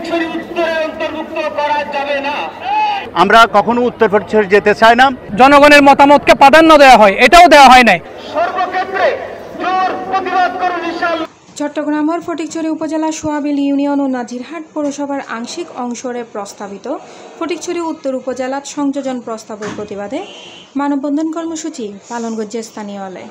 ফটিকছড়ি উত্তরে অন্তর্ভুক্ত করা যাবে না। আমরা কখনো উত্তর ফটিকছড়ি যেতে চাই না। জনগণের মতামতকে প্রাধান্য দেওয়া হয়, এটাও দেওয়া হয় নাই। সর্বক্ষেত্রে জোর প্রতিবাদ করুন ইনশাআল্লাহ। চট্টগ্রামের ফটিকছড়ি উপজেলা সোয়াবিল ইউনিয়ন ও নাজিরহাট পৌরসভার আংশিক অংশরে প্রস্তাবিত ফটিকছড়ি উত্তর উপজেলাত সংযোজন প্রস্তাবের প্রতিবাদে মানববন্ধন কর্মসূচি পালন করছে স্থানীয় হলে।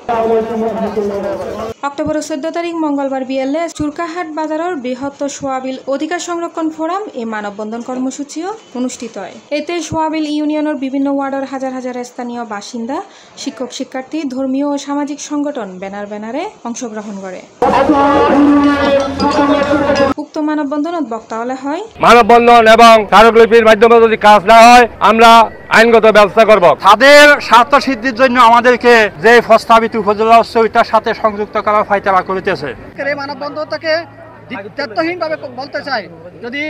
অক্টোবর 14 তারিখ মঙ্গলবার বিয়েলে চুরকাহাট বাজারের বৃহত্তর সোয়াবিল অধিকার সংরক্ষণ ফোরাম এই মানববন্ধন কর্মসূচিও অনুষ্ঠিত হয়। এতে সোয়াবিল ইউনিয়নের বিভিন্ন ওয়ার্ডের হাজার হাজার স্থানীয় বাসিন্দা, শিক্ষক শিক্ষার্থী, ধর্মীয় ও সামাজিক সংগঠন ব্যানারে অংশগ্রহণ করে। উক্ত মানববন্ধনত বক্তাবলী হয়, মানববন্ধন এবং স্মারকলিপির মাধ্যমে যদি কাজ না হয় আমরা আইনগত ব্যবস্থা করব। তাদের স্বার্থ সিদ্ধির জন্য আমাদেরকে যে প্রস্তাবিত উপজেলা হচ্ছে ওইটার সাথে সংযুক্ত করার ফাইতারা করিতেছে। এই মানববন্ধনটাকে দায়িত্বহীনভাবে বলতে চাই, যদি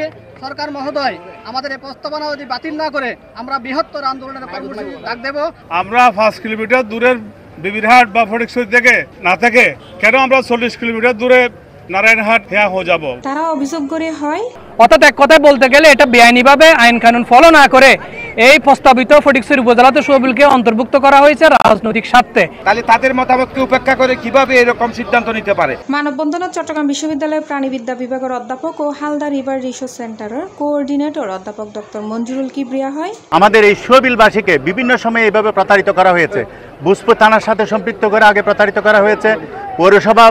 সরকার মহোদয় আমাদের এই প্রস্তাবনা যদি বাতিল না করে আমরা বৃহত্তর আন্দোলনের কর্মসূচি ডাক দেব। আমরা 5 কিলোমিটার দূরের বিবিরহাট বা ফটিকছড়ি থেকে না থেকে কেন আমরা 40 কিলোমিটার দূরে নারায়ণহাট হয়ে যাব। তারা অভিযোগ করে হয়, অর্থাৎ এক কথায় বলতে গেলে এটা বেআইনিভাবে আইন কানুন ফলো না করে এই প্রস্তাবিত ফটিকছড়ি উপজেলাতে সোয়াবিলকে অন্তর্ভুক্ত করা হয়েছে রাজনৈতিক স্বার্থে। তাহলে তাদের মতামতকে উপেক্ষা করে কিভাবে এরকম সিদ্ধান্ত নিতে পারে? মানববন্ধনত চট্টগ্রাম বিশ্ববিদ্যালয়ের প্রাণীবিদ্যা বিভাগের অধ্যাপক ও হালদা রিভার রিসার্চ সেন্টারের কোঅর্ডিনেটর অধ্যাপক ডক্টর মঞ্জুরুল কিবরিয়া হয়, আমাদের এই সোয়াবিলবাসীকে বিভিন্ন সময়ে এইভাবে প্রতারিত করা হয়েছে। বুসপুর থানার সাথে সম্পৃক্ত করে আগে প্রতারিত করা হয়েছে, পৌরসভা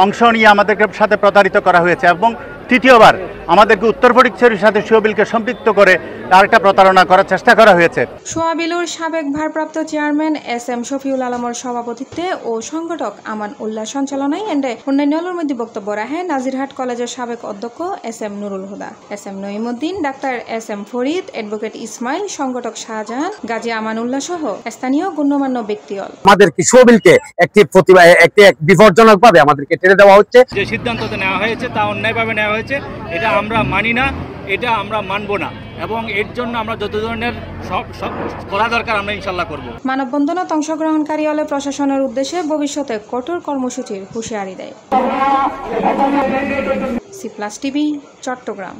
অংশ নিয়ে আমাদেরকে সাথে প্রতারিত করা হয়েছে এবং তৃতীয়বার আমাদেরকে উত্তর ফটিকছড়ির সাথে সোয়াবিলকে সম্পৃক্ত করে আরেকটা প্রতারণা করার চেষ্টা করা হয়েছে। সোয়াবিলুর সাবেক ভারপ্রাপ্ত চেয়ারম্যান SM শফিউল আলমের সভাপতিত্বে ও সংগঠক আমান উল্লাহ সঞ্চালনায় এন্ডে অন্যান্যের মধ্যে বক্তব্য রাখেন নাজিরহাট কলেজের সাবেক অধ্যক্ষ SM Nurul Huda, SM Naimuddin, doctor SM Farid, advocate Ismail, সংগঠক শাহজাহান, গাজী আমানুল্লাহ সহ স্থানীয় গণ্যমান্য ব্যক্তিগণ। আমাদের কি সোয়াবিলকে একটি বিপজ্জনক ভাবে আমাদেরকে টেনে দেওয়া হচ্ছে। যে সিদ্ধান্তটা নেওয়া হয়েছে তা অন্যায়ভাবে নেওয়া হয়েছে, এটা আমরা মানি না, এটা আমরা মানব না এবং এর জন্য আমরা যত ধরনের সব করা দরকার আমরা ইনশাল্লাহ করব। মানববন্ধনত অংশগ্রহণকারী হলে প্রশাসনের উদ্দেশ্যে ভবিষ্যতে কঠোর কর্মসূচির হুঁশিয়ারি দেয়। C+ TV Chittagong.